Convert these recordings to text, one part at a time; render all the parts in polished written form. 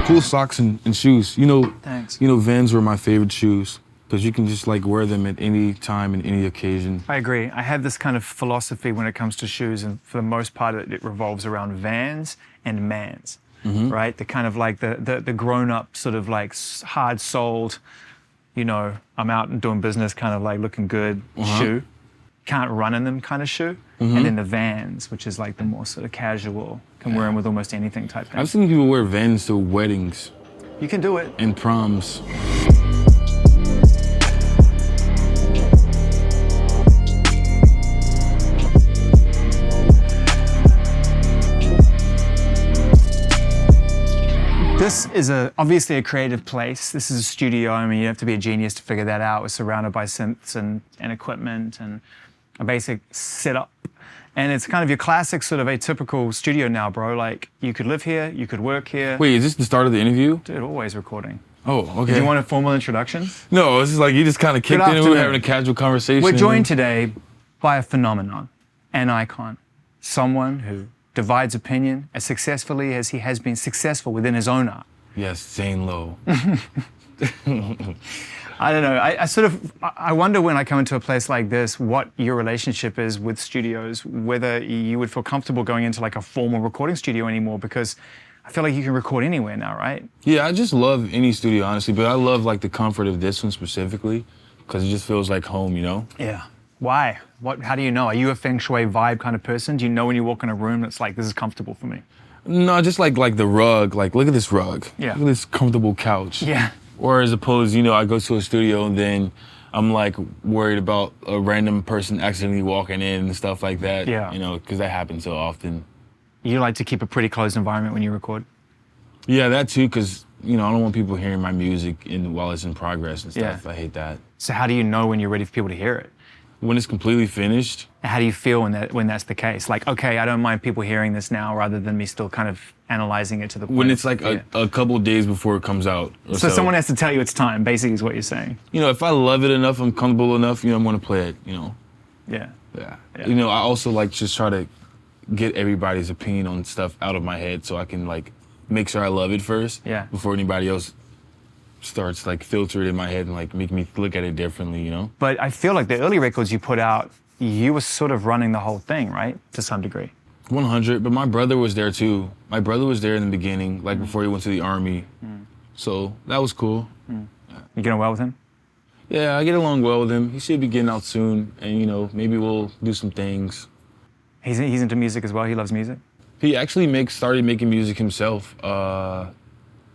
Cool socks and shoes. Thanks. Vans were my favorite shoes because you can just like wear them at any time and any occasion. I agree. I have this kind of philosophy when it comes to shoes, and for the most part, it revolves around Vans and Mans, right? The kind of like the grown-up sort of like hard-soled, I'm out and doing business, kind of like looking good shoe. Can't run in them kind of shoe. And then the Vans, which is like the more sort of casual, can wear them with almost anything type thing. I've seen people wear Vans to weddings. You can do it. And proms. This is obviously a creative place. This is a studio. I mean, you have to be a genius to figure that out. We're surrounded by synths and equipment and a basic setup. And it's kind of your classic sort of atypical studio now, bro. Like, you could live here, you could work here. Wait, is this the start of the interview? Dude, always recording. Oh, okay. Do you want a formal introduction? No, it's just like you just kind of kicked in and we were having a casual conversation. We're joined today by a phenomenon, an icon, someone who divides opinion as successfully as he has been successful within his own art. Yes, Zane Lowe. I don't know. I wonder when I come into a place like this, what your relationship is with studios, whether you would feel comfortable going into like a formal recording studio anymore, because I feel like you can record anywhere now, right? Yeah, I just love any studio, honestly, but I love like the comfort of this one specifically, because it just feels like home, Yeah. Why? How do you know? Are you a feng shui vibe kind of person? Do you know when you walk in a room that's like, this is comfortable for me? No, just like the rug. Like, look at this rug. Yeah. Look at this comfortable couch. Yeah. Or as opposed, I go to a studio and then I'm like worried about a random person accidentally walking in and stuff like that. Yeah. Because that happens so often. You like to keep a pretty closed environment when you record? Yeah, that too, because, I don't want people hearing my music while it's in progress and stuff. Yeah. I hate that. So how do you know when you're ready for people to hear it? When it's completely finished. How do you feel when that's the case? Like, okay, I don't mind people hearing this now, rather than me still kind of analyzing it to the point. When it's like a couple of days before it comes out. So someone has to tell you it's time, basically, is what you're saying. If I love it enough, I'm comfortable enough, I'm going to play it, Yeah. Yeah. I also like just try to get everybody's opinion on stuff out of my head so I can like make sure I love it first. Yeah. Before anybody else starts like filter it in my head and like make me look at it differently, But I feel like the early records you put out, you were sort of running the whole thing, right? To some degree. 100, but my brother was there too. My brother was there in the beginning, like before he went to the army. So that was cool. You getting well with him? Yeah, I get along well with him. He should be getting out soon, and maybe we'll do some things. He's into music as well. He loves music. He actually started making music himself,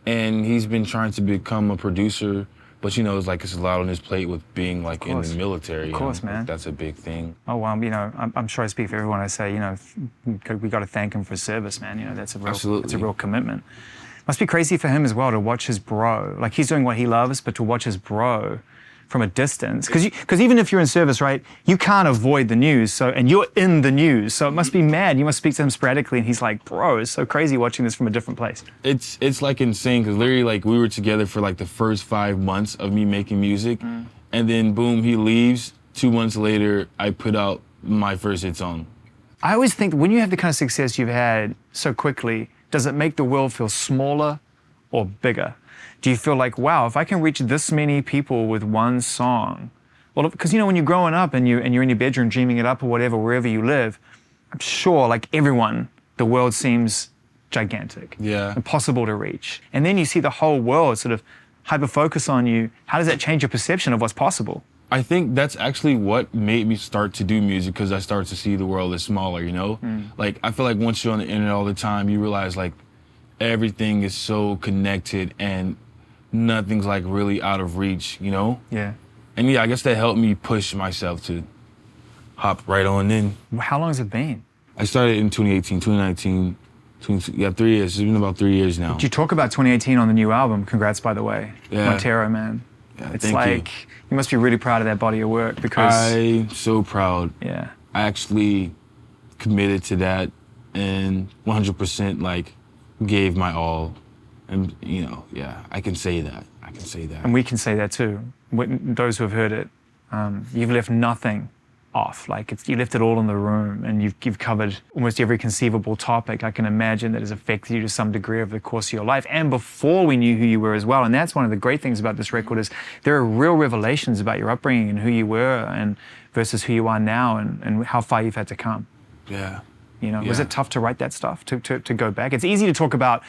and he's been trying to become a producer. But it's a lot on his plate with being like in the military. Of course, man. Like, that's a big thing. Oh well, I'm sure I speak for everyone. I say, we got to thank him for his service, man. That's a real, Absolutely. It's a real commitment. Must be crazy for him as well to watch his bro. Like, he's doing what he loves, but to watch his bro from a distance. Because even if you're in service, right, you can't avoid the news. And you're in the news. So it must be mad. You must speak to him sporadically, and he's like, bro, it's so crazy watching this from a different place. It's like insane, because literally like we were together for like the first 5 months of me making music, and then boom, he leaves. 2 months later, I put out my first hit song. I always think when you have the kind of success you've had so quickly, does it make the world feel smaller or bigger? Do you feel like, wow, if I can reach this many people with one song? Well, because when you're growing up and you're in your bedroom dreaming it up or whatever, wherever you live, I'm sure like everyone, the world seems gigantic. Yeah. Impossible to reach. And then you see the whole world sort of hyper-focus on you. How does that change your perception of what's possible? I think that's actually what made me start to do music, because I started to see the world as smaller, Like, I feel like once you're on the internet all the time, you realize like everything is so connected and nothing's like really out of reach, Yeah. And yeah, I guess that helped me push myself to hop right on in. How long has it been? I started in 2018, 2019, 3 years. It's been about 3 years now. You talk about 2018 on the new album. Congrats, by the way. Yeah. MONTERO, man. Yeah, it's thank like, you must be really proud of that body of work, because... I'm so proud. Yeah. I actually committed to that and 100% like gave my all. And yeah, I can say that. I can say that. And we can say that too. Those who have heard it, you've left nothing off. Like you left it all in the room, and you've covered almost every conceivable topic I can imagine that has affected you to some degree over the course of your life, and before we knew who you were as well. And that's one of the great things about this record is there are real revelations about your upbringing and who you were, and versus who you are now, and how far you've had to come. Yeah. You know, was it tough to write that stuff, to go back? It's easy to talk about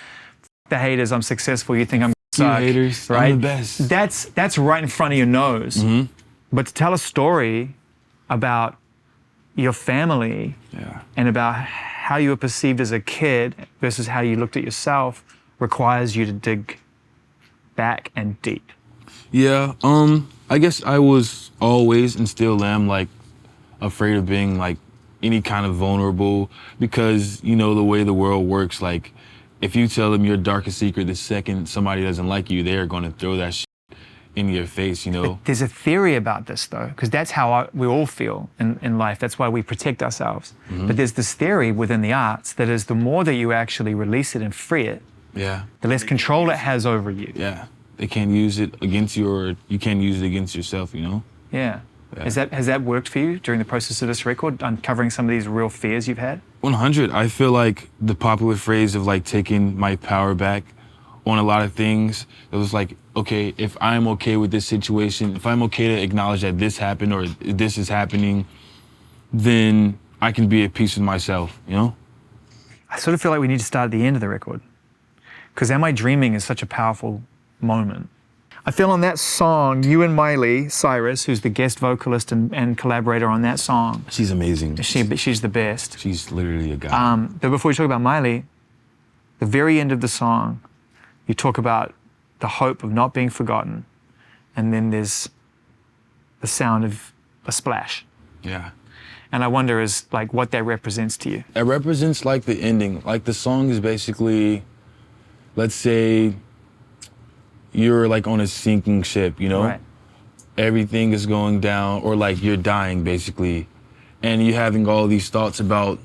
the haters, I'm successful, you think I'm suck, you haters, right? I'm the best. That's right in front of your nose. Mm-hmm. But to tell a story about your family and about how you were perceived as a kid versus how you looked at yourself requires you to dig back and deep. Yeah, I guess I was always and still am like afraid of being like any kind of vulnerable, because you know the way the world works, like if you tell them your darkest secret the second somebody doesn't like you, they're going to throw that shit in your face, you know. But there's a theory about this though, because that's how we all feel in life. That's why we protect ourselves. Mm-hmm. But there's this theory within the arts that is the more that you actually release it and free it, the less control it has over you. Yeah, they can't use it against you, or you can't use it against yourself, you know. Yeah. Has that worked for you during the process of this record, uncovering some of these real fears you've had? 100. I feel like the popular phrase of like taking my power back on a lot of things, it was like, okay, if I'm okay with this situation, if I'm okay to acknowledge that this happened or this is happening, then I can be at peace with myself, you know? I sort of feel like we need to start at the end of the record, because Am I Dreaming is such a powerful moment. I feel on that song, you and Miley Cyrus, who's the guest vocalist and collaborator on that song. She's amazing. She's the best. She's literally a god. But before we talk about Miley, the very end of the song, you talk about the hope of not being forgotten, and then there's the sound of a splash. Yeah. And I wonder is like what that represents to you. It represents like the ending. Like the song is basically, let's say, you're like on a sinking ship, you know? Right. Everything is going down, or like you're dying basically. And you're having all these thoughts about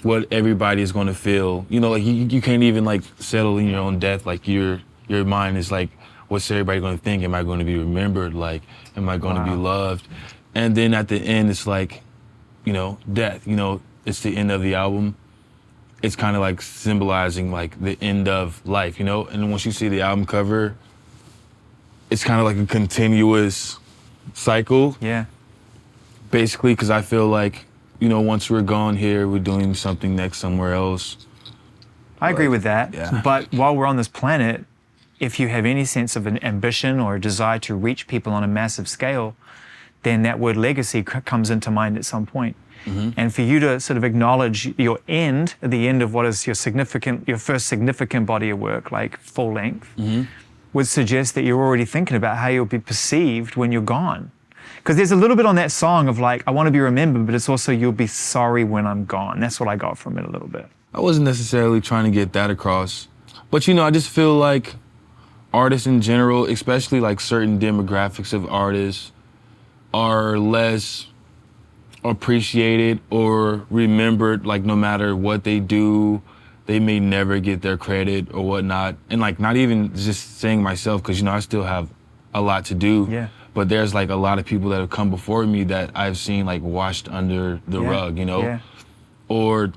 what everybody is going to feel. You know, like you can't even like settle in your own death. Like your mind is like, what's everybody going to think? Am I going to be remembered? Like, am I going to be loved? And then at the end, it's like, you know, death, you know, it's the end of the album. It's kind of like symbolizing like the end of life, you know? And once you see the album cover, it's kind of like a continuous cycle. Yeah. Basically, because I feel like, you know, once we're gone here, we're doing something next somewhere else. I agree with that. Yeah. But while we're on this planet, if you have any sense of an ambition or a desire to reach people on a massive scale, then that word legacy comes into mind at some point. Mm-hmm. And for you to sort of acknowledge your end, at the end of what is your first significant body of work, like full length, would suggest that you're already thinking about how you'll be perceived when you're gone. Because there's a little bit on that song of like, I want to be remembered, but it's also you'll be sorry when I'm gone. That's what I got from it a little bit. I wasn't necessarily trying to get that across. But, you know, I just feel like artists in general, especially like certain demographics of artists, are less appreciated or remembered. Like no matter what they do, they may never get their credit or whatnot. And like not even just saying myself, because, you know, I still have a lot to do. Yeah. But there's like a lot of people that have come before me that I've seen like washed under the rug, you know? Yeah. Or,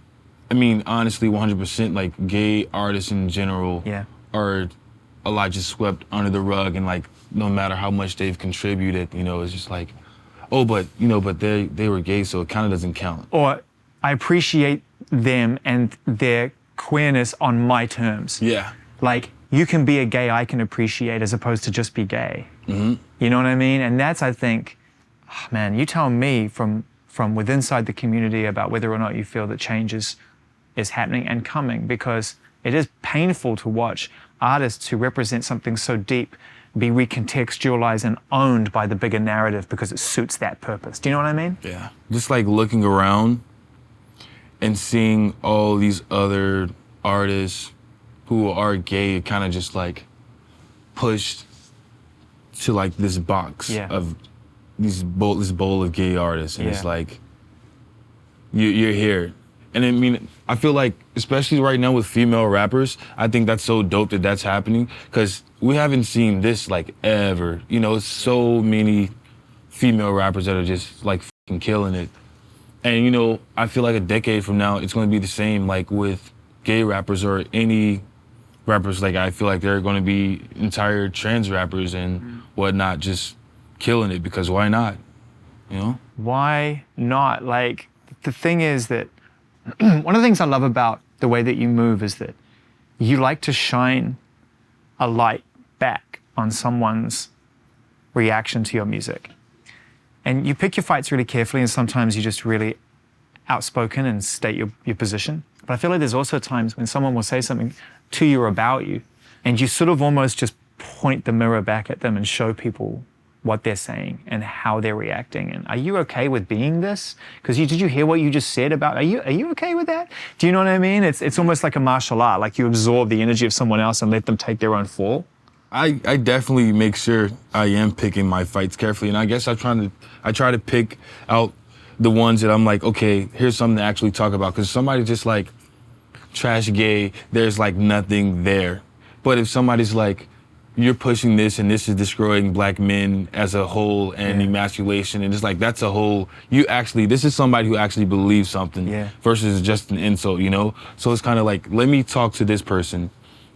I mean, honestly, 100% like gay artists in general are a lot just swept under the rug, and like no matter how much they've contributed, you know, it's just like, oh, but, you know, but they were gay, so it kind of doesn't count. Or I appreciate them and their queerness on my terms. Yeah. Like, you can be a gay I can appreciate as opposed to just be gay. Mm-hmm. You know what I mean? And that's, I think, oh man, you tell me from within inside the community about whether or not you feel that change is happening and coming, because it is painful to watch artists who represent something so deep be recontextualized and owned by the bigger narrative because it suits that purpose. Do you know what I mean? Yeah. Just like looking around and seeing all these other artists who are gay kind of just like pushed to like this box of this bowl of gay artists, and it's like you're here. And I mean, I feel like, especially right now with female rappers, I think that's so dope that that's happening, because we haven't seen this like ever. You know, so many female rappers that are just like killing it. And you know, I feel like a decade from now, it's going to be the same, like with gay rappers or any rappers. Like I feel like they're going to be entire trans rappers and whatnot, just killing it, because why not? You know? Why not? Like, the thing is that one of the things I love about the way that you move is that you like to shine a light back on someone's reaction to your music. And you pick your fights really carefully, and sometimes you're just really outspoken and state your position. But I feel like there's also times when someone will say something to you or about you, and you sort of almost just point the mirror back at them and show people what they're saying and how they're reacting. And are you okay with being this? Because did you hear what you just said about, are you okay with that? Do you know what I mean? It's almost like a martial art, like you absorb the energy of someone else and let them take their own fall. I definitely make sure I am picking my fights carefully, and I guess I try to pick out the ones that I'm like, okay, here's something to actually talk about, because somebody just like trash gay, there's like nothing there. But if somebody's like, you're pushing this and this is destroying black men as a whole and emasculation, and it's like, that's a whole, this is somebody who actually believes something versus just an insult, you know? So it's kind of like, let me talk to this person,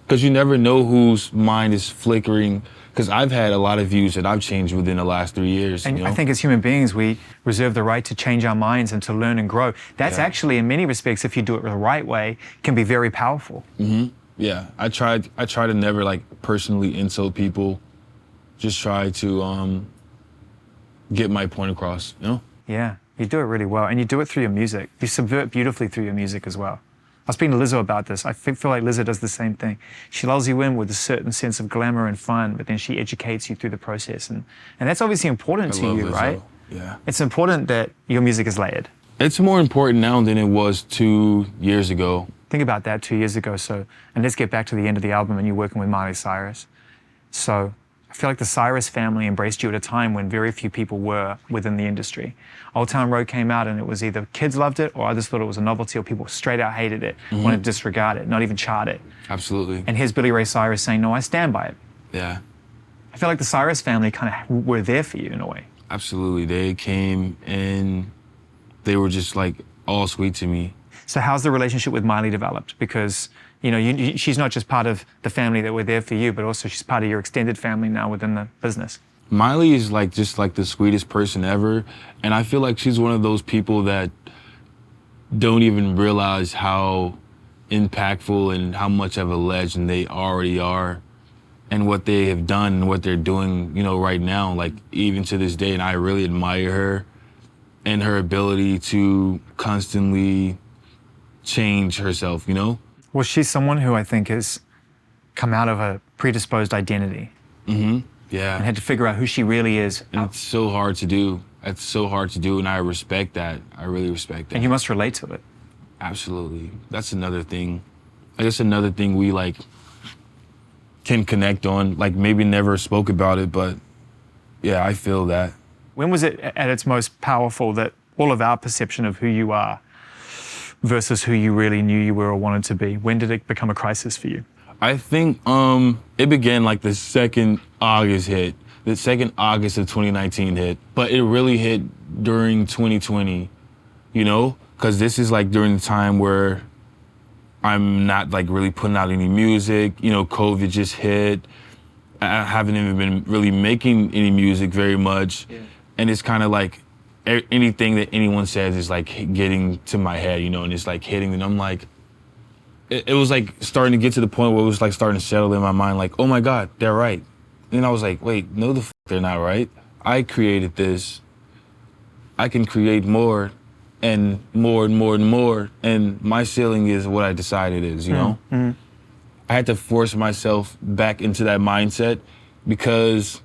because you never know whose mind is flickering. Because I've had a lot of views that I've changed within the last 3 years. And you know? I think as human beings, we reserve the right to change our minds and to learn and grow. That's actually, in many respects, if you do it the right way, can be very powerful. Mm-hmm. Yeah, I try to never like personally insult people. Just try to get my point across, you know? Yeah, you do it really well, and you do it through your music. You subvert beautifully through your music as well. I was speaking to Lizzo about this. I feel like Lizzo does the same thing. She lulls you in with a certain sense of glamour and fun, but then she educates you through the process. And that's obviously important to you, Lizzo. right? Yeah. It's important that your music is layered. It's more important now than it was 2 years ago. Think about that 2 years ago. So, and let's get back to the end of the album and you're working with Miley Cyrus. So I feel like the Cyrus family embraced you at a time when very few people were within the industry. Old Town Road came out and it was either kids loved it or others thought it was a novelty, or people straight out hated it, wanted to disregard it, not even chart it. Absolutely. And here's Billy Ray Cyrus saying, no, I stand by it. Yeah. I feel like the Cyrus family kind of were there for you in a way. Absolutely. They came and they were just like all sweet to me. So how's the relationship with Miley developed? Because, you know, she's not just part of the family that were there for you, but also she's part of your extended family now within the business. Miley is like just like the sweetest person ever. And I feel like she's one of those people that don't even realize how impactful and how much of a legend they already are, and what they have done and what they're doing, you know, right now, like even to this day. And I really admire her and her ability to constantly change herself, you know? Well, she's someone who I think has come out of a predisposed identity. Mm-hmm. Yeah. And had to figure out who she really is. And it's so hard to do. It's so hard to do, and I respect that. I really respect that. And you must relate to it. Absolutely. That's another thing. I guess another thing we like can connect on, like maybe never spoke about it, but yeah, I feel that. When was it at its most powerful that all of our perception of who you are versus who you really knew you were or wanted to be? When did it become a crisis for you? I think it began like the second August hit. The second August of 2019 hit. But it really hit during 2020, you know? Because this is like during the time where I'm not like really putting out any music. You know, COVID just hit. I haven't even been really making any music very much. Yeah. And it's kind of like anything that anyone says is like getting to my head, you know, and it's like hitting, and I'm like, it was like starting to get to the point where it was like starting to settle in my mind, like, oh my God, they're right. And I was like, wait, no, they're not right. I created this. I can create more and more and more and more. And my ceiling is what I decide it is, you know? Mm-hmm. I had to force myself back into that mindset, because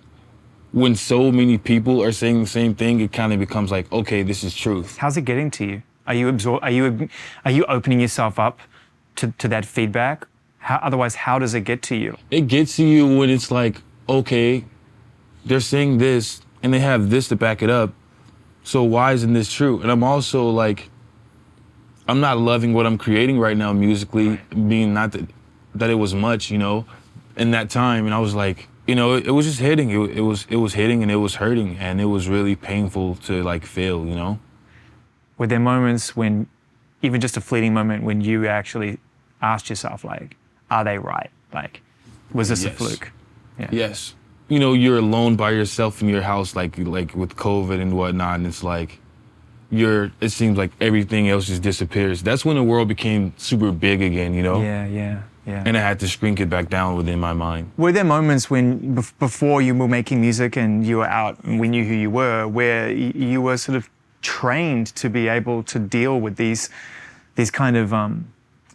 when so many people are saying the same thing, it kind of becomes like, okay, this is truth. How's it getting to you? Are you opening yourself up to that feedback? Otherwise, how does it get to you? It gets to you when it's like, okay, they're saying this and they have this to back it up. So why isn't this true? And I'm also like, I'm not loving what I'm creating right now musically, being not that it was much, you know, in that time. And I was like, you know, it was just hitting. It was hitting and it was hurting, and it was really painful to like fail, you know. Were there moments when, even just a fleeting moment, when you actually asked yourself, like, are they right? Like, was this a fluke? Yeah. Yes. You know, you're alone by yourself in your house, like with COVID and whatnot, and it's like it seems like everything else just disappears. That's when the world became super big again, you know? Yeah. And I had to shrink it back down within my mind. Were there moments when, before you were making music and you were out and we knew who you were, where you were sort of trained to be able to deal with these kind of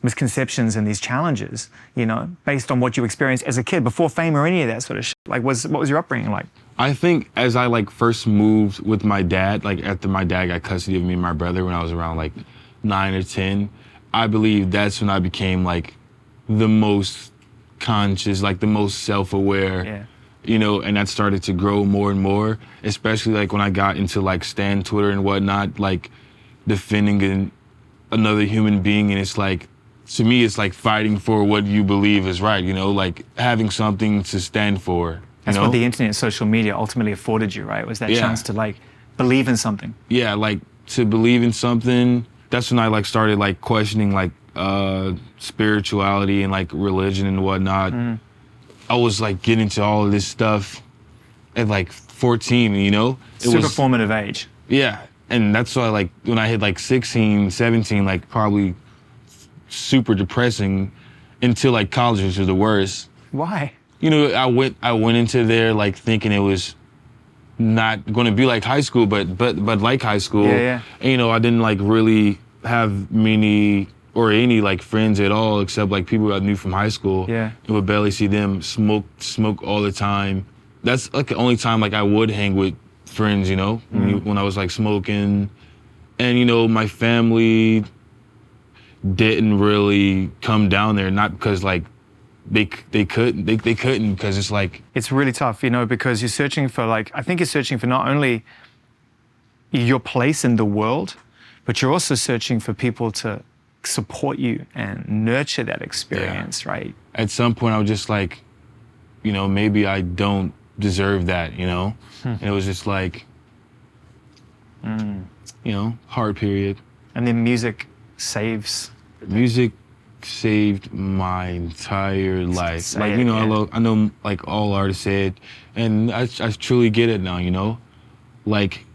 misconceptions and these challenges, you know, based on what you experienced as a kid before fame or any of that sort of shit? Like, what was your upbringing like? I think as I like first moved with my dad, like after my dad got custody of me and my brother when I was around like 9 or 10, I believe that's when I became like the most conscious, like the most self-aware, you know, and that started to grow more and more, especially like when I got into like Stan Twitter and whatnot, like defending another human being. And it's like, to me, it's like fighting for what you believe is right, you know, like having something to stand for. That's what the internet and social media ultimately afforded you, right? Was that chance to like believe in something. Yeah, like to believe in something. That's when I like started like questioning like spirituality and like religion and whatnot. I was like getting into all of this stuff at like 14, you know? Super formative age. Yeah, and that's why like when I hit like 16, 17, like probably super depressing until like college, which was the worst. Why? You know, I went into there like thinking it was not going to be like high school, but like high school. Yeah. And, you know, I didn't like really have many or any like friends at all, except like people I knew from high school. Yeah. And would barely see them. Smoke all the time. That's like the only time like I would hang with friends, you know, when I was like smoking. And, you know, my family didn't really come down there, not because like they couldn't because it's like, it's really tough, you know, because you're searching for like, I think you're searching for not only your place in the world, but you're also searching for people to support you and nurture that experience, right? At some point I was just like, you know, maybe I don't deserve that, you know? And it was just like, you know, hard period. And then music saved my entire life. Say like, it, you know, I know like all artists say it, and I truly get it now, you know? Like,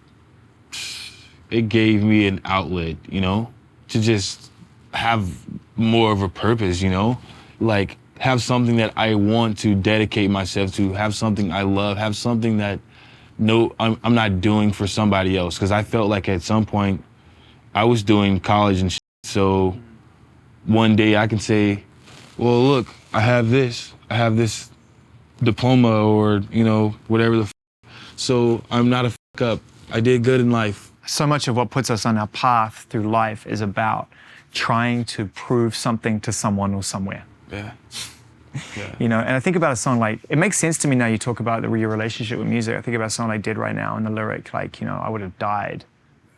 it gave me an outlet, you know, to just have more of a purpose, you know? Like, have something that I want to dedicate myself to, have something I love, have something that, no, I'm not doing for somebody else. Because I felt like at some point I was doing college and shit, so one day I can say, well, look, I have this diploma or, you know, whatever the so I'm not a up. I did good in life. So much of what puts us on our path through life is about trying to prove something to someone or somewhere. Yeah. You know, and I think about a song like, it makes sense to me now you talk about your relationship with music. I think about a song like Dead Right Now and the lyric, like, you know, I would have died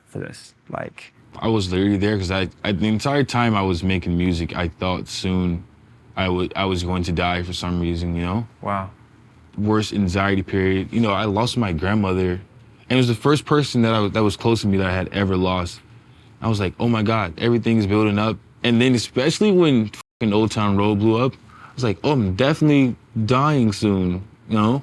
for this. Like, I was literally there because I the entire time I was making music, I thought soon I was going to die for some reason, you know? Wow. Worst anxiety period. You know, I lost my grandmother, and it was the first person that was close to me that I had ever lost. I was like, oh my God, everything's building up. And then especially when fucking Old Town Road blew up, I was like, oh, I'm definitely dying soon, you know?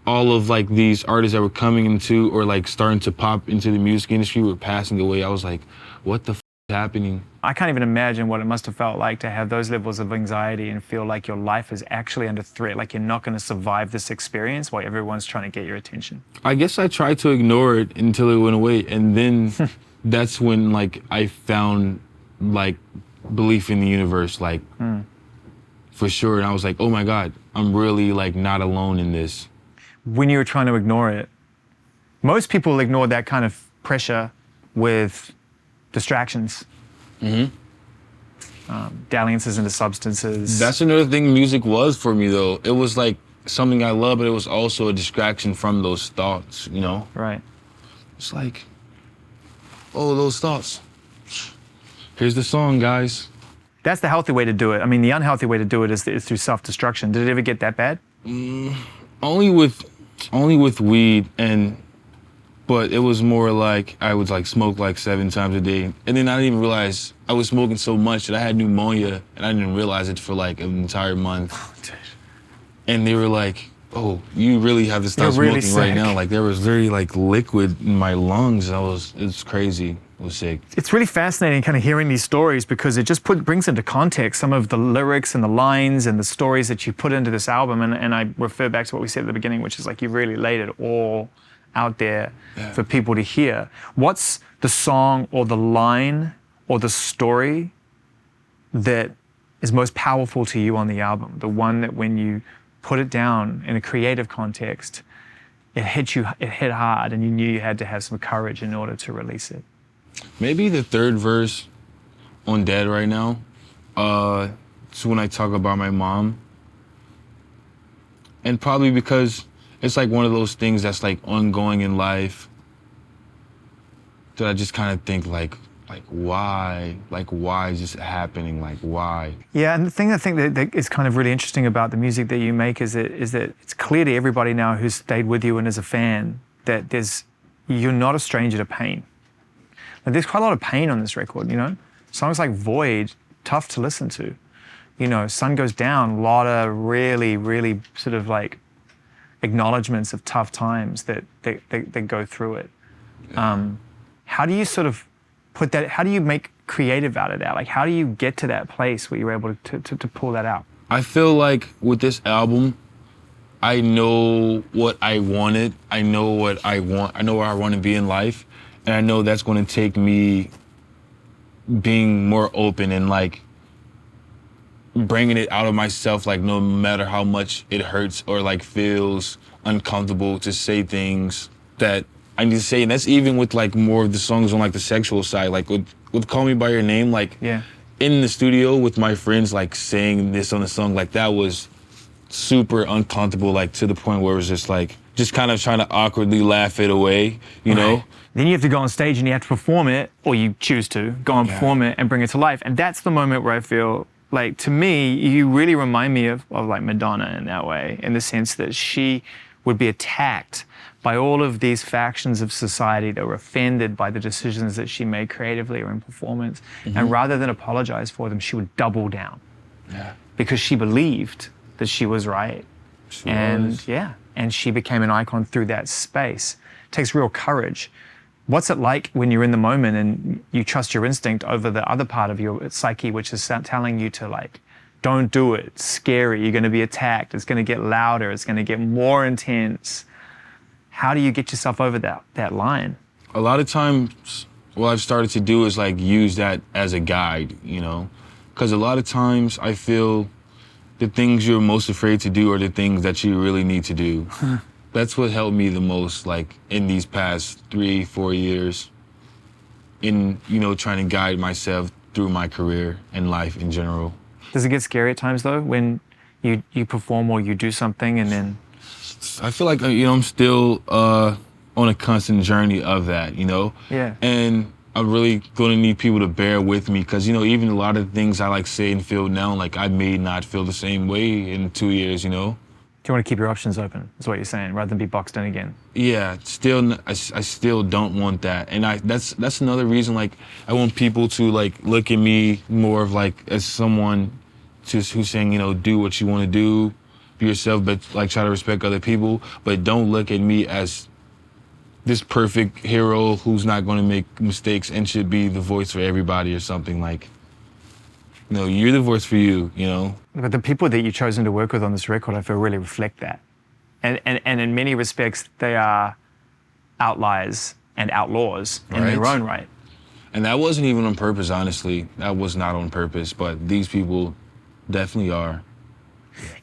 All of like these artists that were coming into or like starting to pop into the music industry were passing away. I was like, what the f is happening? I can't even imagine what it must have felt like to have those levels of anxiety and feel like your life is actually under threat, like you're not going to survive this experience while everyone's trying to get your attention. I guess I tried to ignore it until it went away. And then that's when like I found like belief in the universe, like for sure. And I was like, oh my God, I'm really like not alone in this. When you were trying to ignore it, most people ignore that kind of pressure with distractions. Dalliances into substances. That's another thing music was for me though. It was like something I love, but it was also a distraction from those thoughts, you know? Right. It's like, oh, those thoughts. Here's the song, guys. That's the healthy way to do it. I mean, the unhealthy way to do it is through self-destruction. Did it ever get that bad? Only with weed, but it was more like I would like smoke like 7 times a day, and then I didn't even realize I was smoking so much that I had pneumonia, and I didn't realize it for like an entire month. And they were like, "Oh, you really have to stop smoking right now." Like there was literally like liquid in my lungs. It's crazy. I was sick. It's really fascinating kind of hearing these stories because it just brings into context some of the lyrics and the lines and the stories that you put into this album. And I refer back to what we said at the beginning, which is like you've really laid it all out there for people to hear. What's the song or the line or the story that is most powerful to you on the album? The one that when you put it down in a creative context, it hit hard and you knew you had to have some courage in order to release it? Maybe the third verse on Dead Right Now. It's when I talk about my mom. And probably because it's like one of those things that's like ongoing in life that I just kind of think like why? Like why is this happening? Like why? Yeah, and the thing I think that is kind of really interesting about the music that you make is that it's clear to everybody now who's stayed with you and is a fan that you're not a stranger to pain. Like, there's quite a lot of pain on this record, you know? Songs like Void, tough to listen to. You know, Sun Goes Down, a lot of really, really sort of like acknowledgements of tough times that go through it. How do you sort of put that, how do you make creative out of that? Like, how do you get to that place where you're able to pull that out? I feel like with this album, I know what I wanted. I know what I want. I know where I want to be in life. And I know that's going to take me being more open and like bringing it out of myself, like no matter how much it hurts or like feels uncomfortable to say things that I need to say. And that's even with like more of the songs on like the sexual side, like with Call Me By Your Name, like in the studio with my friends, like saying this on the song, like that was super uncomfortable, like to the point where it was just like, just kind of trying to awkwardly laugh it away, you know? Then you have to go on stage and you have to perform it, or you choose to go and perform it and bring it to life. And that's the moment where I feel like, to me, you really remind me of like Madonna in that way, in the sense that she would be attacked by all of these factions of society that were offended by the decisions that she made creatively or in performance. And rather than apologize for them, she would double down because she believed that she was right. And she became an icon through that space. It takes real courage. What's it like when you're in the moment and you trust your instinct over the other part of your psyche, which is telling you to like, don't do it, it's scary, you're gonna be attacked, it's gonna get louder, it's gonna get more intense. How do you get yourself over that line? A lot of times, what I've started to do is like use that as a guide, you know? Because a lot of times I feel the things you're most afraid to do are the things that you really need to do. That's what helped me the most, like in these past 3-4 years in, you know, trying to guide myself through my career and life in general. Does it get scary at times though, when you perform or you do something and then? I feel like, you know, I'm still on a constant journey of that, you know? Yeah. And I'm really gonna need people to bear with me because, you know, even a lot of the things I like say and feel now, like I may not feel the same way in 2 years, you know? Do you want to keep your options open, is what you're saying, rather than be boxed in again? Yeah, I still don't want that. And that's another reason, like, I want people to, like, look at me more of, like, as someone who's saying, you know, do what you want to do, be yourself, but, like, try to respect other people. But don't look at me as this perfect hero who's not going to make mistakes and should be the voice for everybody or something. Like, no, you're the voice for you, you know? But the people that you've chosen to work with on this record, I feel, really reflect that. And in many respects, they are outliers and outlaws in their own right. And that wasn't even on purpose, honestly. That was not on purpose, but these people definitely are.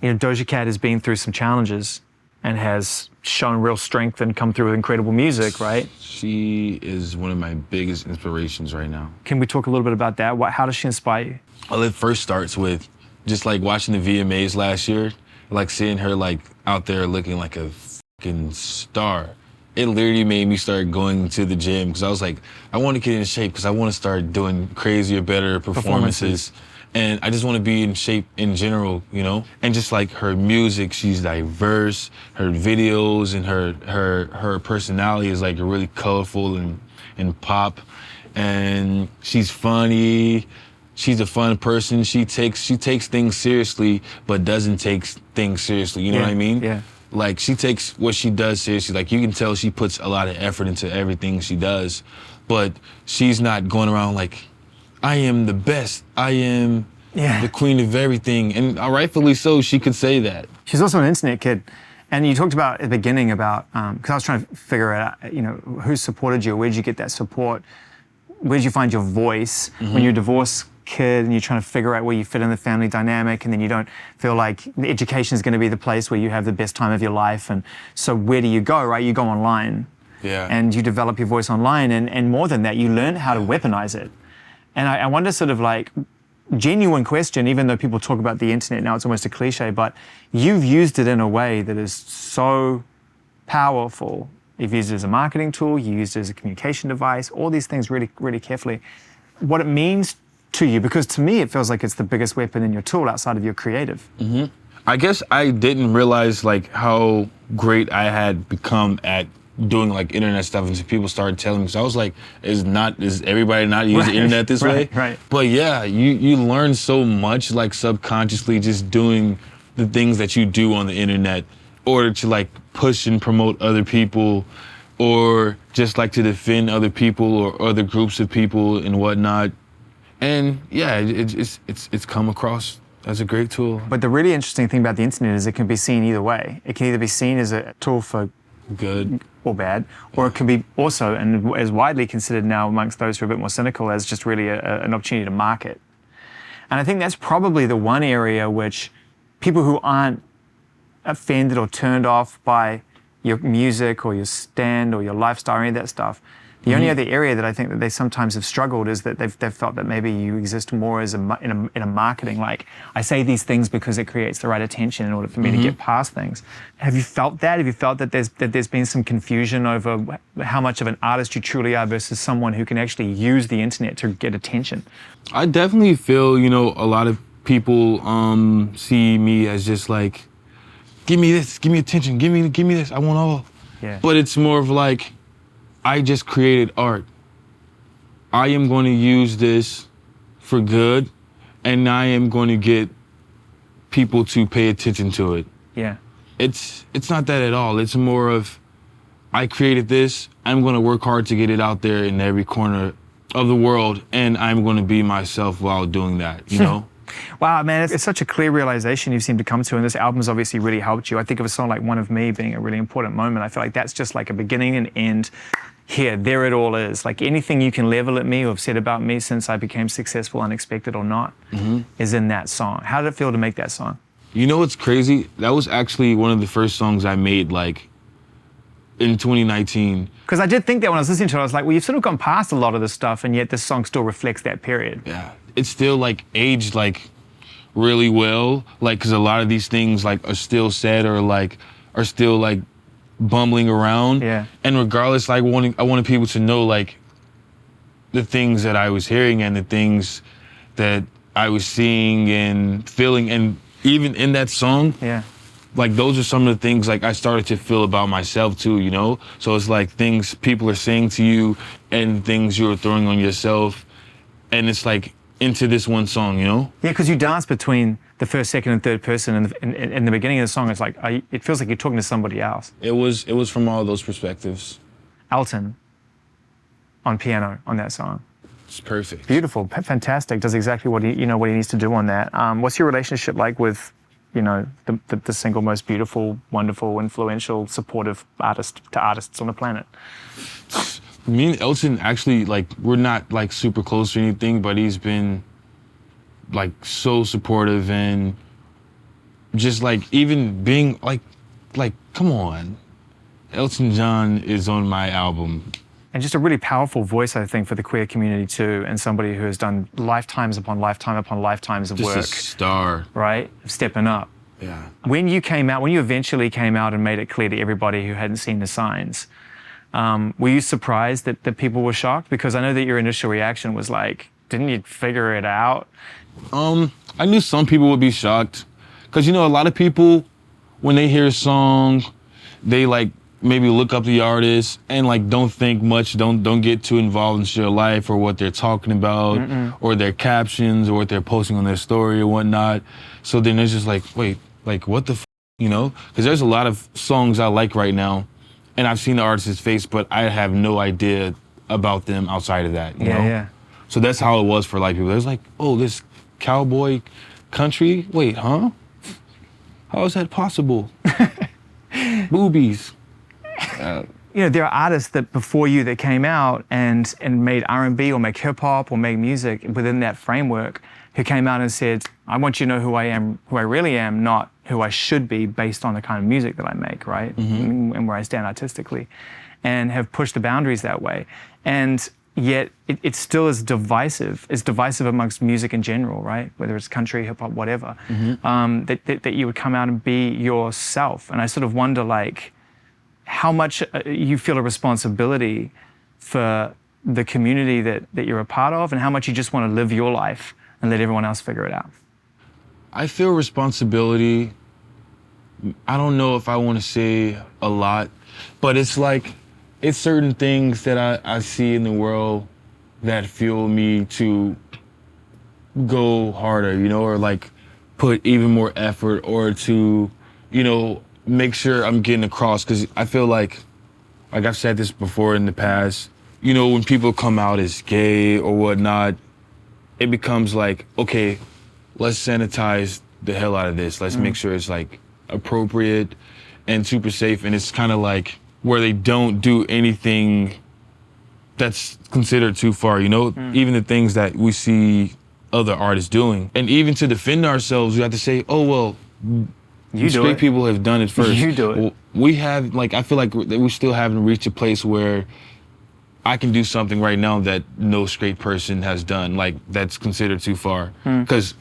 You know, Doja Cat has been through some challenges and has shown real strength and come through with incredible music, right? She is one of my biggest inspirations right now. Can we talk a little bit about that? How does she inspire you? Well, it first starts with just like watching the VMAs last year, like seeing her like out there looking like a fucking star. It literally made me start going to the gym because I was like, I want to get in shape because I want to start doing crazier, better performances. And I just want to be in shape in general, you know? And just like her music, she's diverse. Her videos and her personality is like really colorful and pop. And she's funny. She's a fun person. She takes things seriously, but doesn't take things seriously. You know what I mean? Yeah. Like, she takes what she does seriously. Like, you can tell she puts a lot of effort into everything she does, but she's not going around like, I am the best. I am the queen of everything. And rightfully so, she could say that. She's also an internet kid. And you talked about at the beginning about, because I was trying to figure out, you know, who supported you? Where'd you get that support? Where'd you find your voice when you're a divorced kid and you're trying to figure out where you fit in the family dynamic, and then you don't feel like the education is going to be the place where you have the best time of your life? And so where do you go, right? You go online. Yeah. And you develop your voice online. And more than that, you learn how to weaponize it. And I wonder, sort of like, genuine question, even though people talk about the internet now, it's almost a cliche, but you've used it in a way that is so powerful. You've used it as a marketing tool, you used it as a communication device, all these things really, really carefully. What it means to you, because to me it feels like it's the biggest weapon in your tool outside of your creative. I guess I didn't realize like how great I had become at doing like internet stuff until people started telling me. So I was like, is everybody not using the internet this way? Right. But yeah, you learn so much like subconsciously just doing the things that you do on the internet, or to like push and promote other people, or just like to defend other people or other groups of people and whatnot. And yeah, it's come across as a great tool. But the really interesting thing about the internet is it can be seen either way. It can either be seen as a tool for good or bad, or it can be also, and as widely considered now amongst those who are a bit more cynical, as just really an opportunity to market. And I think that's probably the one area which people who aren't offended or turned off by your music or your stand or your lifestyle or any of that stuff, the only other area that I think that they sometimes have struggled is that they've felt that maybe you exist more as in a marketing, like, I say these things because it creates the right attention in order for me to get past things. Have you felt that? Have you felt that there's been some confusion over how much of an artist you truly are versus someone who can actually use the internet to get attention? I definitely feel, you know, a lot of people see me as just like, give me this, give me attention, give me this, I want all. Yeah. But it's more of like, I just created art. I am going to use this for good, and I am going to get people to pay attention to it. Yeah. It's not that at all. It's more of, I created this, I'm going to work hard to get it out there in every corner of the world, and I'm going to be myself while doing that, you know? Wow, man, it's such a clear realization you seem to come to, and this album's obviously really helped you. I think of a song like One of Me being a really important moment. I feel like that's just like a beginning and end. Here, there it all is. Like, anything you can level at me or have said about me since I became successful, unexpected or not, is in that song. How did it feel to make that song? You know what's crazy? That was actually one of the first songs I made, like, in 2019. Because I did think that when I was listening to it, I was like, well, you've sort of gone past a lot of this stuff, and yet this song still reflects that period. Yeah, it's still like aged like really well, like, because a lot of these things like are still said or like are still like bumbling around. Yeah. And regardless, like I wanted people to know like the things that I was hearing and the things that I was seeing and feeling, and even in that song, Yeah. like those are some of the things like I started to feel about myself too, you know? So it's like things people are saying to you and things you're throwing on yourself, and it's like into this one song, you know? Yeah, because you dance between the first, second, and third person, and in the beginning of the song, it's like, it feels like you're talking to somebody else. It was from all those perspectives. Elton on piano on that song. It's perfect. Beautiful, fantastic, does exactly what he needs to do on that. What's your relationship like with, you know, the single most beautiful, wonderful, influential, supportive artist to artists on the planet? Me and Elton actually, like, we're not like super close or anything, but he's been like so supportive, and just like even being like come on, Elton John is on my album. And just a really powerful voice, I think, for the queer community too, and somebody who has done lifetimes upon lifetime upon lifetimes of Just work. a star. Right? Stepping up. Yeah. When you eventually came out and made it clear to everybody who hadn't seen the signs, were you surprised that people were shocked? Because I know that your initial reaction was like, didn't you figure it out? I knew some people would be shocked, because you know, a lot of people, when they hear a song, they like maybe look up the artist and like don't think much, don't get too involved in their life or what they're talking about or their captions or what they're posting on their story or whatnot. So then it's just like, wait, like what the you know? Because there's a lot of songs I like right now, and I've seen the artist's face, but I have no idea about them outside of that. You know? Yeah. So that's how it was for like people. It was like, oh, this cowboy country? Wait, huh? How is that possible? Boobies. You know, there are artists that before you that came out and made R&B or make hip hop or make music within that framework, who came out and said, I want you to know who I am, who I really am, not who I should be based on the kind of music that I make, right? And where I stand artistically, and have pushed the boundaries that way. And yet it still is divisive. It's divisive amongst music in general, right? Whether it's country, hip hop, whatever, that you would come out and be yourself. And I sort of wonder, like, how much you feel a responsibility for the community that you're a part of, and how much you just want to live your life and let everyone else figure it out. I feel responsibility. I don't know if I want to say a lot, but it's like, it's certain things that I see in the world that fuel me to go harder, you know, or like put even more effort, or to, you know, make sure I'm getting across. Because I feel like I've said this before in the past, you know, when people come out as gay or whatnot, it becomes like, okay, let's sanitize the hell out of this. Let's make sure it's like appropriate and super safe. And it's kind of like where they don't do anything that's considered too far, you know? Even the things that we see other artists doing. And even to defend ourselves, we have to say, oh, well, straight people have done it first. You do it. Well, we have, like, I feel like we still haven't reached a place where I can do something right now that no straight person has done, like, that's considered too far. Because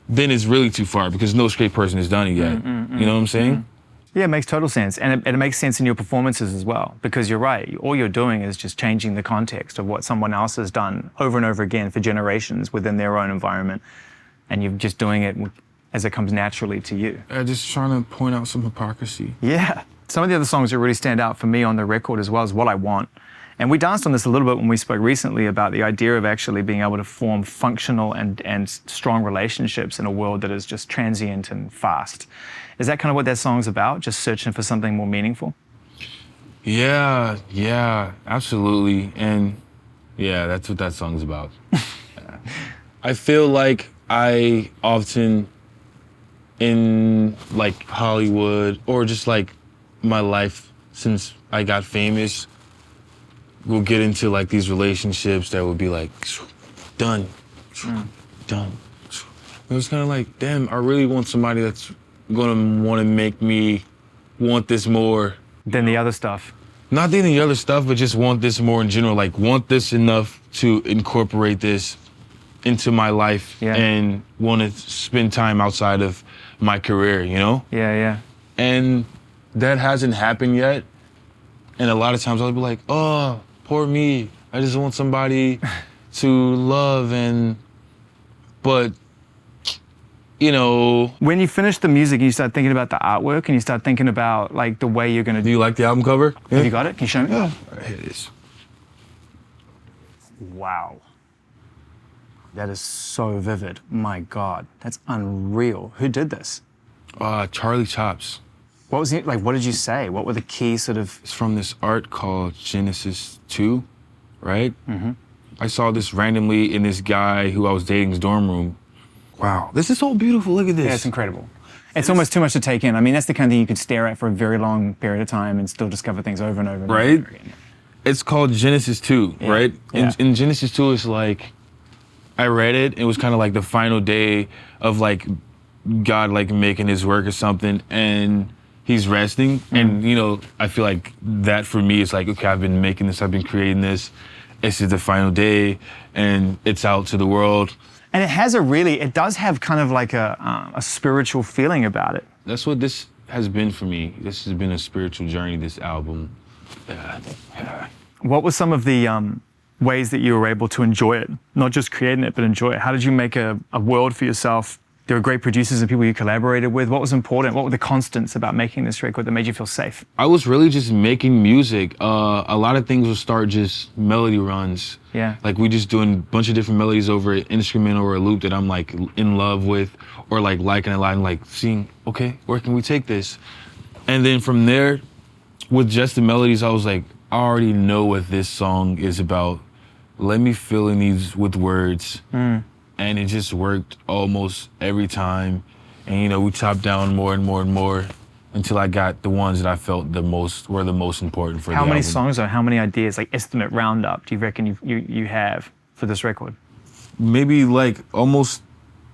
then it's really too far, because no straight person has done it yet. You know what I'm saying? Yeah, it makes total sense. And it makes sense in your performances as well, because you're right. All you're doing is just changing the context of what someone else has done over and over again for generations within their own environment. And you're just doing it as it comes naturally to you. Just trying to point out some hypocrisy. Yeah. Some of the other songs that really stand out for me on the record as well is What I Want. And we danced on this a little bit when we spoke recently about the idea of actually being able to form functional and strong relationships in a world that is just transient and fast. Is that kind of what that song's about? Just searching for something more meaningful? Yeah, absolutely. And yeah, that's what that song's about. I feel like I often, in like Hollywood or just like my life since I got famous, we'll get into like these relationships that would be like, done, done. It was kind of like, damn, I really want somebody that's gonna want to make me want this more Than the other stuff. Not than the other stuff, but just want this more in general. Like, want this enough to incorporate this into my life and want to spend time outside of my career, you know? Yeah. And that hasn't happened yet. And a lot of times I'll be like, oh, poor me. I just want somebody to love but, you know. When you finish the music and you start thinking about the artwork and you start thinking about like the way you're gonna Do you like the album cover? Have you got it? Can you show me? Yeah. All right, here it is. Wow. That is so vivid. My God, that's unreal. Who did this? Charlie Chops. What was it like? What did you say? What were the key sort of? It's from this art called Genesis 2, right? I saw this randomly in this guy who I was dating's dorm room. Wow, this is so beautiful. Look at this. Yeah, it's incredible. It's almost too much to take in. I mean, that's the kind of thing you could stare at for a very long period of time and still discover things over and over and right? over again. It's called Genesis 2, right? Yeah. In Genesis 2, it's like, I read it. It was kind of like the final day of like God like making his work or something, and he's resting. And you know, I feel like that for me is like, okay, I've been making this, I've been creating this. This is the final day, and it's out to the world. And it does have kind of like a spiritual feeling about it. That's what this has been for me. This has been a spiritual journey, this album. What were some of the ways that you were able to enjoy it, not just creating it, but enjoy it? How did you make a world for yourself? There were great producers and people you collaborated with. What was important? What were the constants about making this record that made you feel safe? I was really just making music. A lot of things would start just melody runs. Yeah. Like we just doing a bunch of different melodies over an instrumental or a loop that I'm like in love with, or like liking a lot and like seeing, okay, where can we take this? And then from there, with just the melodies, I was like, I already know what this song is about. Let me fill in these with words. And it just worked almost every time. And you know, we chopped down more and more and more until I got the ones that I felt were the most important for the album. How many songs or how many ideas, like estimate roundup, do you reckon you have for this record? Maybe like almost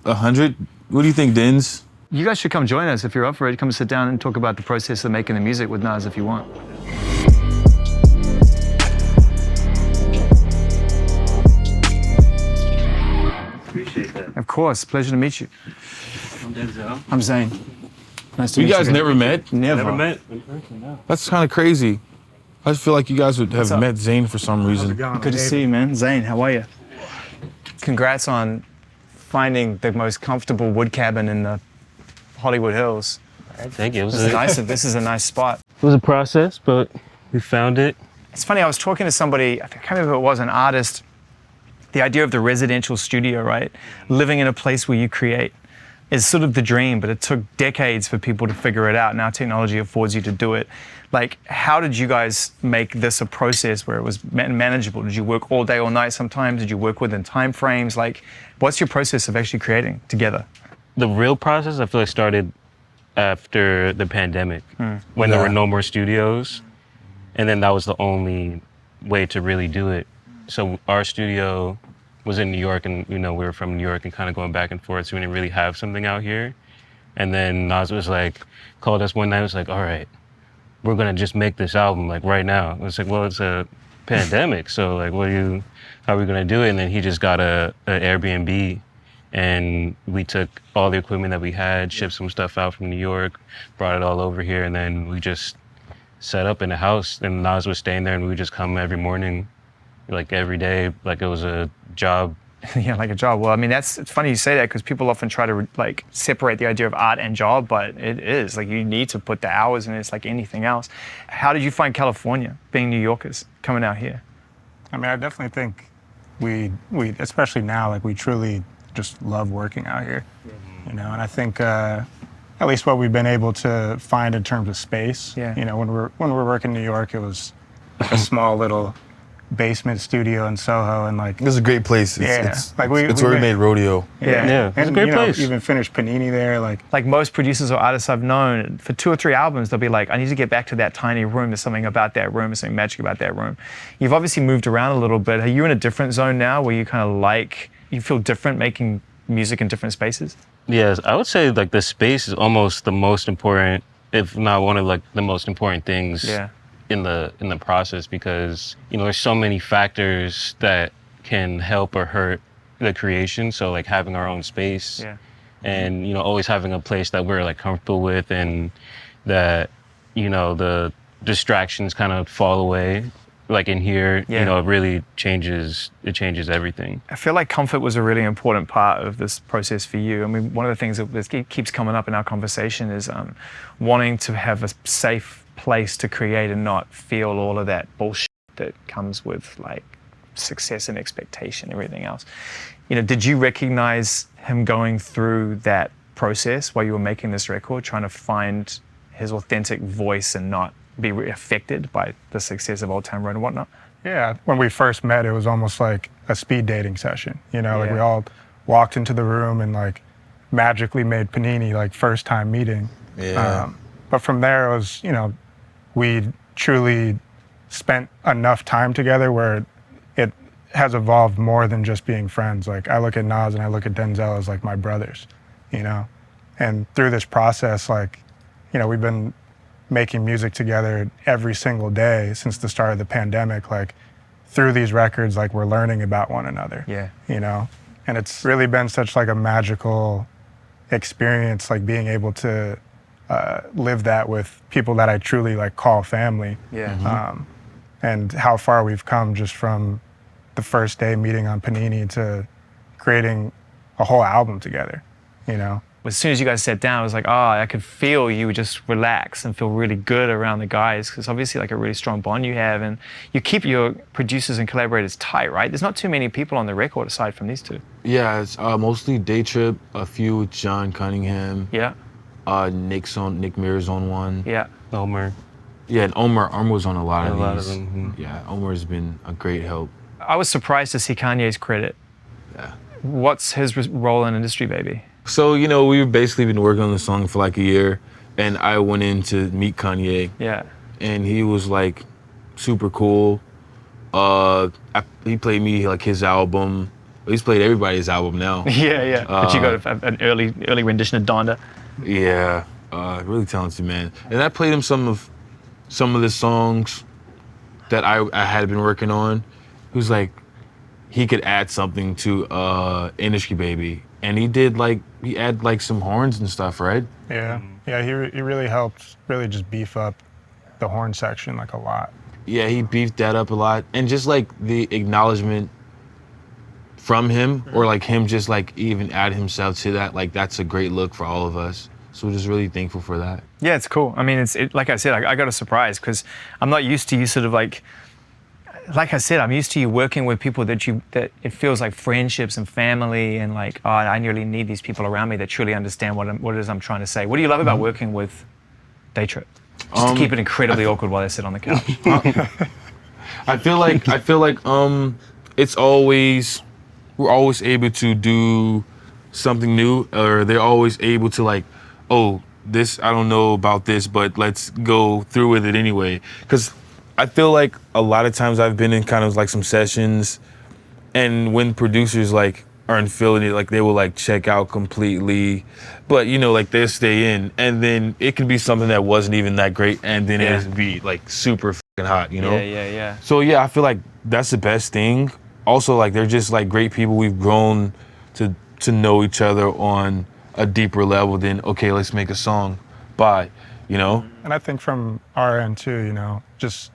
100. What do you think, Dens? You guys should come join us if you're up for it. Come sit down and talk about the process of making the music with Nas if you want. Appreciate that. Of course, pleasure to meet you. I'm Denzel. I'm Zane. Nice to meet You you. guys never met? Never. Met in person, no. That's kind of crazy. I just feel like you guys would have up? met Zane for some reason. Good to see you, man. Zane, how are you? Congrats on finding the most comfortable wood cabin in the Hollywood Hills. Thank you. This is a nice spot. It was a process, but we found it. It's funny, I was talking to somebody, I can't remember who it was, an artist, the idea of the residential studio, right? Living in a place where you create is sort of the dream, but it took decades for people to figure it out. Now technology affords you to do it. Like, how did you guys make this a process where it was manageable? Did you work all day, all night sometimes? Did you work within time frames? Like, what's your process of actually creating together? The real process, I feel like, started after the pandemic, when there were no more studios. And then that was the only way to really do it. So our studio was in New York, and you know, we were from New York and kind of going back and forth, so we didn't really have something out here. And then Nas was like, called us one night, was like, all right, we're gonna just make this album like right now. It's like, well, it's a pandemic, so like, how are we gonna do it? And then he just got an Airbnb, and we took all the equipment that we had, shipped some stuff out from New York, brought it all over here, and then we just set up in the house, and Nas was staying there, and we would just come every morning, like every day, like it was a job. Yeah, like a job. Well, I mean, it's funny you say that because people often try to like separate the idea of art and job, but it is like you need to put the hours in it. It's like anything else. How did you find California, being New Yorkers, coming out here? I mean, I definitely think we especially now, like we truly just love working out here, you know. And I think at least what we've been able to find in terms of space. Yeah. You know, when we're working in New York, it was a small little basement studio in Soho, and like This is a great place. it's where we made Rodeo. Yeah, it's a and, great you know, place. even finished Panini there, Like most producers or artists I've known, for 2 or 3 albums, they'll be like, I need to get back to that tiny room. There's something about that room. There's something magic about that room. You've obviously moved around a little bit. Are you in a different zone now where you kind of you feel different making music in different spaces? Yes, I would say like the space is almost the most important, if not one of like the most important things in the process, because you know there's so many factors that can help or hurt the creation. So like having our own space, and you know always having a place that we're like comfortable with, and that you know the distractions kind of fall away. Like in here, you know, it really changes everything. I feel like comfort was a really important part of this process for you. I mean, one of the things that keeps coming up in our conversation is wanting to have a safe place to create and not feel all of that bullshit that comes with like success and expectation, everything else. You know, did you recognize him going through that process while you were making this record, trying to find his authentic voice and not be affected by the success of Old Town Road and whatnot? Yeah, when we first met, it was almost like a speed dating session. You know, like we all walked into the room and like magically made Panini like first time meeting. Yeah. But from there, it was, you know, we truly spent enough time together where it has evolved more than just being friends. Like I look at Nas and I look at Denzel as like my brothers, you know? And through this process, like, you know, we've been making music together every single day since the start of the pandemic. Like through these records, like we're learning about one another, you know? And it's really been such like a magical experience, like being able to live that with people that I truly like call family. And how far we've come just from the first day meeting on Panini to creating a whole album together, you know? As soon as you guys sat down, I was like, oh, I could feel you would just relax and feel really good around the guys, because obviously like a really strong bond you have, and you keep your producers and collaborators tight, right? There's not too many people on the record aside from these two. Yeah, it's mostly Day Trip, a few with John Cunningham. Yeah. Nick Mears on one. Yeah. Omer. Yeah, and Omer was on a lot of A these. lot of them. Yeah, Omer's been a great help. I was surprised to see Kanye's credit. Yeah. What's his role in Industry Baby? So, you know, we've basically been working on the song for like a year, and I went in to meet Kanye. Yeah. And he was like super cool. He played me like his album. He's played everybody's album now. Yeah. But you got an early rendition of Donda. Yeah, really talented man. And I played him some of the songs that I had been working on. He was like, he could add something to Industry Baby, and he added like some horns and stuff, right? Yeah, he really helped really just beef up the horn section like a lot. Yeah, he beefed that up a lot, and just like the acknowledgement from him, or like him just like even add himself to that, like that's a great look for all of us. So we're just really thankful for that. Yeah, it's cool. I mean, like I said, I got a surprise because I'm not used to you sort of like I said, I'm used to you working with people that it feels like friendships and family, and like, oh, I really need these people around me that truly understand what it is I'm trying to say. What do you love about working with Day Trip? Just to keep it incredibly awkward while they sit on the couch. I feel like it's always, we're always able to do something new, or they're always able to like, oh, this, I don't know about this, but let's go through with it anyway. Because I feel like a lot of times I've been in kind of like some sessions, and when producers like aren't feeling it, like they will like check out completely, but you know, like they'll stay in, and then it can be something that wasn't even that great, and then it'll be like super fucking hot, you know? Yeah. So yeah, I feel like that's the best thing. Also, like they're just like great people. We've grown to know each other on a deeper level than, okay, let's make a song. Bye, you know? And I think from our end too, you know, just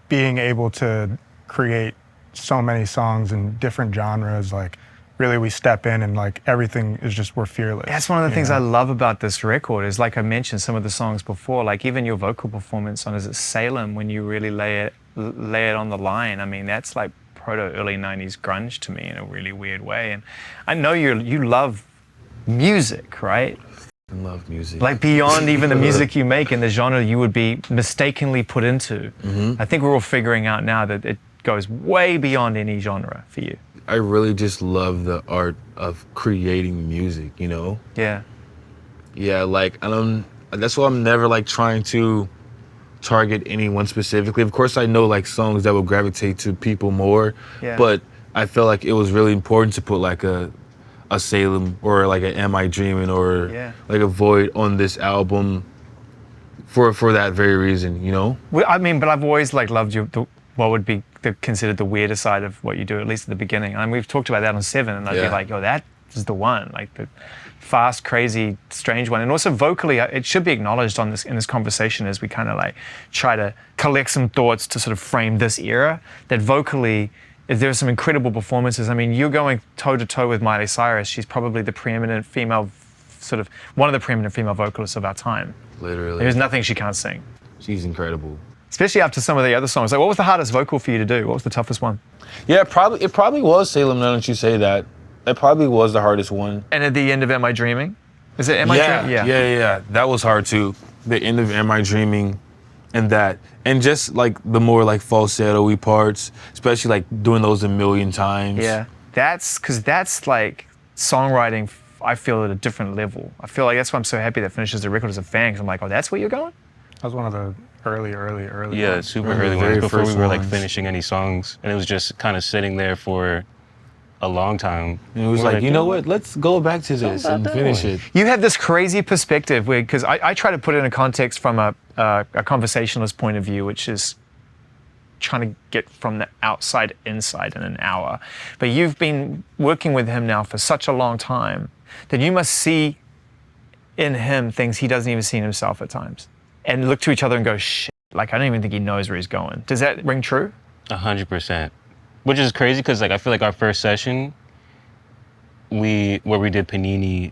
being able to create so many songs in different genres, like really we step in and like everything is just, we're fearless. That's one of the things I love about this record is, like I mentioned some of the songs before, like even your vocal performance on, is it Salem, when you really lay it on the line. I mean, that's like proto early 90s grunge to me in a really weird way. And I know you love music, right? I love music. Like beyond even the music you make and the genre you would be mistakenly put into. I think we're all figuring out now that it goes way beyond any genre for you. I really just love the art of creating music, you know? Yeah. Yeah, like, that's why I'm never like trying to target anyone specifically. Of course, I know like songs that will gravitate to people more, but I felt like it was really important to put like a Salem or like a Am I Dreaming or like a Void on this album for that very reason, you know? Well, I mean, but I've always like loved what would be considered the weirder side of what you do, at least at the beginning. And we've talked about that on 7, and I'd be like, oh, that is the one, like the fast, crazy, strange one. And also vocally, it should be acknowledged in this conversation as we kind of like try to collect some thoughts to sort of frame this era, that vocally, there's some incredible performances. I mean, you're going toe to toe with Miley Cyrus. She's probably the preeminent female, one of the preeminent female vocalists of our time. Literally. There's nothing she can't sing. She's incredible. Especially after some of the other songs. Like, what was the hardest vocal for you to do? What was the toughest one? Yeah, it probably was Salem, now that you say that. It probably was the hardest one. And at the end of Am I Dreaming? Is it Am I Dreaming? Yeah. That was hard too. The end of Am I Dreaming and that. And just like the more like falsetto-y parts, especially like doing those a million times. Yeah, that's like songwriting, I feel, at a different level. I feel like that's why I'm so happy that finishes the record as a fan, because I'm like, oh, that's where you're going? That was one of the early Yeah, ones. super early ones before we were like ones. finishing any songs. And it was just kind of sitting there for a long time. And it was like, you know what, let's go back to this and finish it. You have this crazy perspective where, because I try to put it in a context from a conversationalist point of view, which is trying to get from the outside inside in an hour. But you've been working with him now for such a long time that you must see in him things he doesn't even see in himself at times, and look to each other and go, shit, like I don't even think he knows where he's going. Does that ring true? 100%. which is crazy because like I feel like our first session, where we did Panini,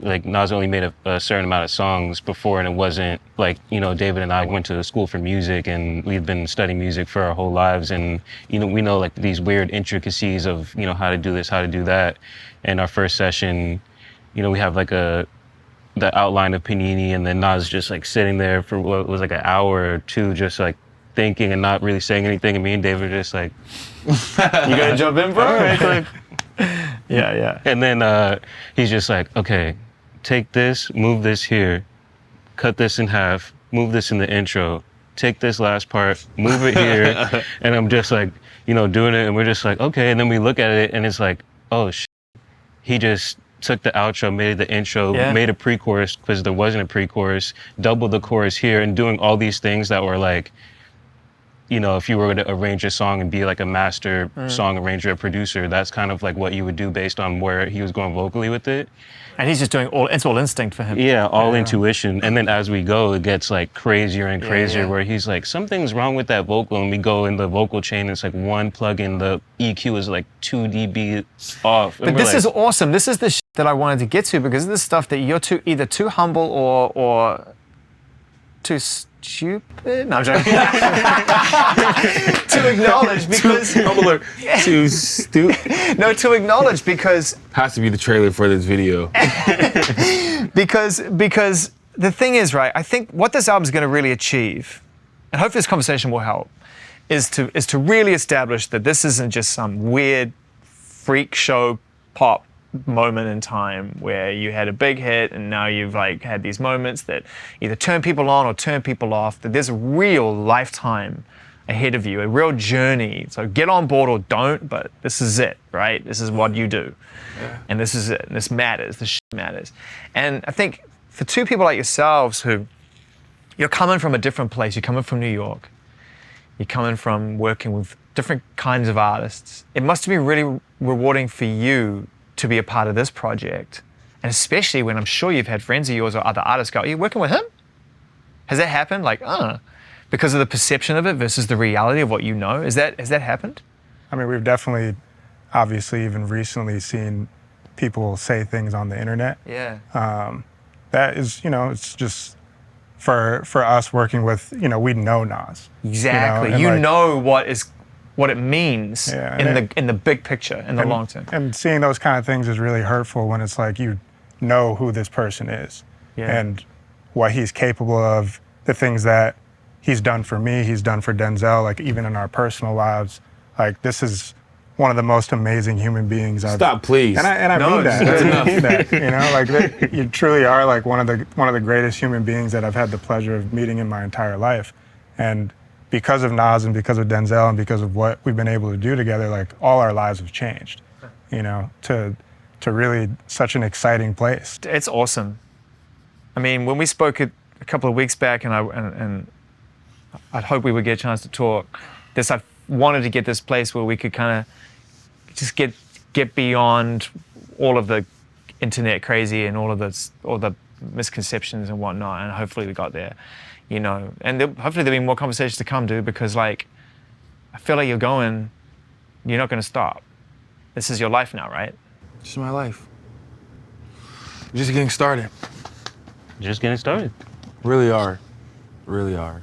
like Nas only made a certain amount of songs before, and it wasn't like, David and I went to school for music and we've been studying music for our whole lives, and we know like these weird intricacies of how to do this, how to do that. And our first session, we have like the outline of Panini, and then Nas just like sitting there for what was like an hour or two, just like thinking and not really saying anything, and me and David are just like, You gonna jump in, bro? Like, Yeah. and then he's just like, okay, take this, move this here, cut this in half, move this in the intro, take this last part, move it here. And I'm just like, doing it, and we're just like, okay. And then we look at it and it's like, oh shit. He just took the outro, made the intro, made a pre-chorus because there wasn't a pre-chorus, doubled the chorus here, and doing all these things that were like, if you were to arrange a song and be like a master song arranger, a producer, that's kind of like what you would do based on where he was going vocally with it. And he's just doing it's all instinct for him. Yeah, all intuition. And then as we go, it gets like crazier and crazier where he's like, something's wrong with that vocal. And we go in the vocal chain, it's like one plug-in, the EQ is like 2 dB off. But this is awesome. This is the shit that I wanted to get to, because this is stuff that you're either too humble or too stupid. No, I'm joking. To acknowledge, because Too stupid. no, to acknowledge, because Has to be the trailer for this video. because the thing is, right, I think what this album is going to really achieve, and hopefully this conversation will help, is to really establish that this isn't just some weird freak show pop moment in time where you had a big hit and now you've like had these moments that either turn people on or turn people off, that there's a real lifetime ahead of you, a real journey. So get on board or don't, but this is it, right? This is what you do. And this is it. And this matters. This shit matters. And I think for two people like yourselves who, you're coming from a different place, you're coming from New York, you're coming from working with different kinds of artists, it must be really rewarding for you to be a part of this project. And especially when I'm sure you've had friends of yours or other artists go, are you working with him? Has that happened? Like, because of the perception of it versus the reality of what you know. Has that happened? I mean, we've definitely, obviously, even recently seen people say things on the internet. Yeah. That is, it's just for us working with, we know Nas. Exactly. You know what it means in the big picture, in the long term. And seeing those kind of things is really hurtful when it's like you know who this person is and what he's capable of, the things that he's done for me, he's done for Denzel, like even in our personal lives. Like, this is one of the most amazing human beings I've... Stop, please. And I mean that. That's enough. I mean that. Like, you truly are like one of the greatest human beings that I've had the pleasure of meeting in my entire life. And because of Nas and because of Denzel and because of what we've been able to do together, like all our lives have changed, to really such an exciting place. It's awesome. I mean, when we spoke a couple of weeks back, and I'd hope we would get a chance to talk, I wanted to get this place where we could kind of just get beyond all of the internet crazy and all the misconceptions and whatnot, and hopefully we got there. And hopefully there'll be more conversations to come, dude, because like, I feel like you're not going to stop. This is your life now, right? This is my life. We're just getting started. Just getting started. Really are. Really are.